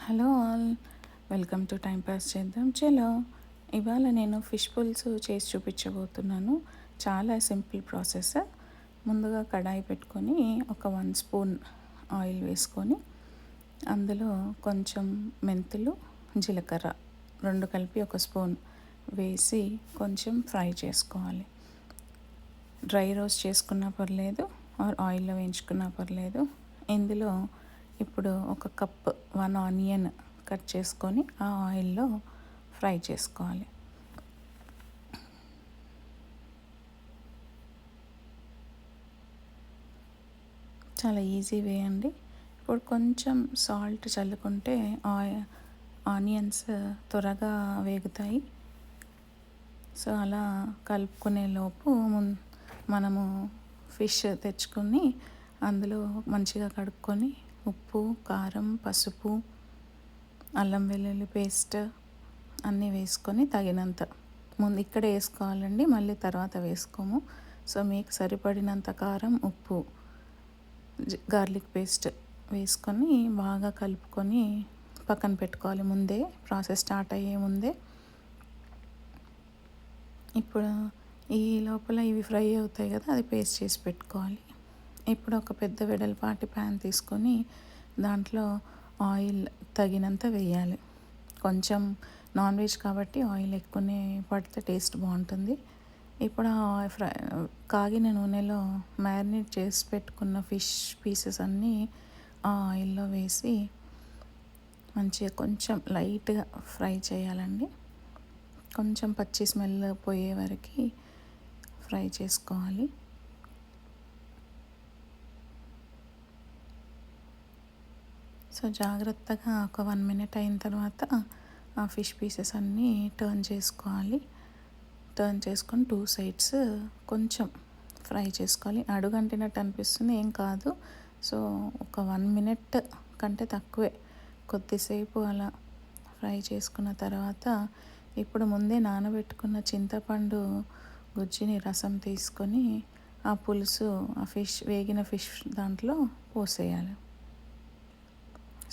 Hello all, welcome to time pass చేద్దాం చలో. ఇవాళ నేను ఫిష్ పులుసు చేసి చూపించబోతున్నాను. చాలా సింపుల్ ప్రాసెస్. ముందుగా కడాయి పెట్టుకొని ఒక 1 స్పూన్ ఆయిల్ వేసుకొని అందులో కొంచెం మెంతులు, జీలకర్ర రెండు కలిపి 1 స్పూన్ వేసి కొంచెం ఫ్రై చేసుకోవాలి. డ్రై రోస్ట్ చేసుకున్నా పర్లేదు, ఆయిల్లో వేయించుకున్నా పర్లేదు. ఇందులో ఇప్పుడు 1 కప్ 1 ఆనియన్ కట్ చేసుకొని ఆ ఆయిల్లో ఫ్రై చేసుకోవాలి. చాలా ఈజీ వే అండి. ఇప్పుడు కొంచెం సాల్ట్ చల్లుకుంటే ఆనియన్స్ త్వరగా వేగుతాయి. సో అలా కలుపుకునే లోపు మనము ఫిష్ తెచ్చుకొని అందులో మంచిగా కడుక్కొని ఉప్పు, కారం, పసుపు, అల్లం వెల్లుల్లి పేస్ట్ అన్నీ వేసుకొని తగినంత ముందు ఇక్కడే వేసుకోవాలండి, మళ్ళీ తర్వాత వేసుకోము. సో మీకు సరిపడినంత కారం, ఉప్పు, గార్లిక్ పేస్ట్ వేసుకొని బాగా కలుపుకొని పక్కన పెట్టుకోవాలి. ముందే ప్రాసెస్ స్టార్ట్ అయ్యే ముందే. ఇప్పుడు ఈ లోపల ఇవి ఫ్రై అవుతాయి కదా, అది పేస్ట్ చేసి పెట్టుకోవాలి. ఇప్పుడు ఒక పెద్ద వెడల్పాటి ప్యాన్ తీసుకొని దాంట్లో ఆయిల్ తగినంత వేయాలి. కొంచెం నాన్ వెజ్ కాబట్టి ఆయిల్ ఎక్కువనే పడితే టేస్ట్ బాగుంటుంది. ఇప్పుడు కాగిన నూనెలో మ్యారినేట్ చేసి పెట్టుకున్న ఫిష్ పీసెస్ అన్నీ ఆ ఆయిల్లో వేసి మంచిగా కొంచెం లైట్గా ఫ్రై చేయాలండి. కొంచెం పచ్చి స్మెల్ పోయే వరకు ఫ్రై చేసుకోవాలి. సో జాగ్రత్తగా ఒక 1 మినిట్ అయిన తర్వాత ఆ ఫిష్ పీసెస్ అన్నీ టర్న్ చేసుకోవాలి. టర్న్ చేసుకొని 2 సైడ్స్ కొంచెం ఫ్రై చేసుకోవాలి. అడుగంటినట్టు అనిపిస్తుంది, ఏం కాదు. సో ఒక 1 మినిట్ కంటే తక్కువే, కొద్దిసేపు అలా ఫ్రై చేసుకున్న తర్వాత ఇప్పుడు ముందే నానబెట్టుకున్న చింతపండు గుజ్జుని రసం తీసుకొని ఆ పులుసు, ఆ వేగిన ఫిష్ దాంట్లో పోసేయాలి.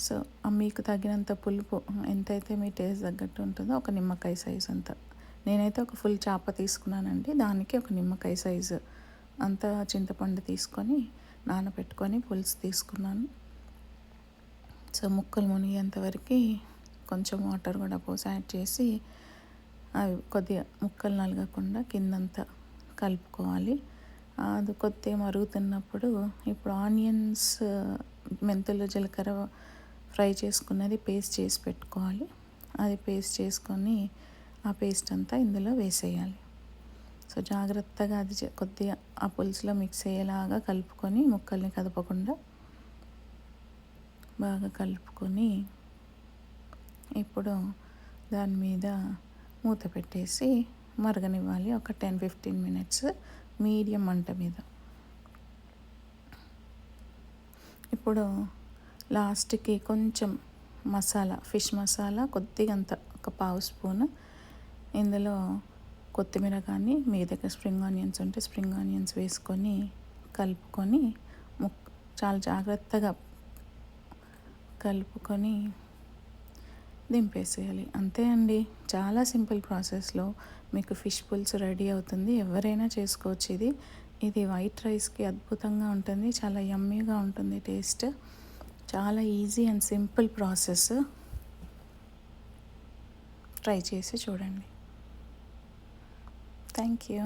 సో మీకు తగినంత పులుపు ఎంతైతే మీ టేస్ట్ తగ్గట్టు ఉంటుందో ఒక నిమ్మకాయ సైజు అంత, నేనైతే ఒక ఫుల్ చేప తీసుకున్నానండి, దానికి ఒక నిమ్మకాయ సైజు అంత చింతపండు తీసుకొని నానబెట్టుకొని పులుసు తీసుకున్నాను. సో ముక్కలు మునిగేంతవరకు కొంచెం వాటర్ కూడా పోసి యాడ్ చేసి అవి కొద్దిగా ముక్కలు నలగకుండా కిందంతా కలుపుకోవాలి. అది కొద్దిగా మరుగుతున్నప్పుడు ఇప్పుడు ఆనియన్స్, మెంతులు, జీలకర్ర ఫ్రై చేసుకున్నది పేస్ట్ చేసి పెట్టుకోవాలి. అది పేస్ట్ చేసుకొని ఆ పేస్ట్ అంతా ఇందులో వేసేయాలి. సో జాగ్రత్తగా అది కొద్దిగా ఆ పులుసులో మిక్స్ అయ్యేలాగా కలుపుకొని ముక్కల్ని కదపకుండా బాగా కలుపుకొని ఇప్పుడు దాని మీద మూత పెట్టేసి మరగనివ్వాలి. ఒక 10-15 మినిట్స్ మీడియం మంట మీద. ఇప్పుడు లాస్ట్కి కొంచెం మసాలా, ఫిష్ మసాలా కొద్దిగా అంత, ఒక 1/2 స్పూన్. ఇందులో కొత్తిమీర కానీ మీ దగ్గర స్ప్రింగ్ ఆనియన్స్ ఉంటే స్ప్రింగ్ ఆనియన్స్ వేసుకొని కలుపుకొని చాలా జాగ్రత్తగా కలుపుకొని దింపేసేయాలి. అంతే అండి, చాలా సింపుల్ ప్రాసెస్లో మీకు ఫిష్ పులుసు రెడీ అవుతుంది. ఎవరైనా చేసుకోవచ్చు. ఇది వైట్ రైస్కి అద్భుతంగా ఉంటుంది, చాలా యమ్మీగా ఉంటుంది టేస్ట్. చాలా easy and simple process. Try చేసి చూడండి. Thank you.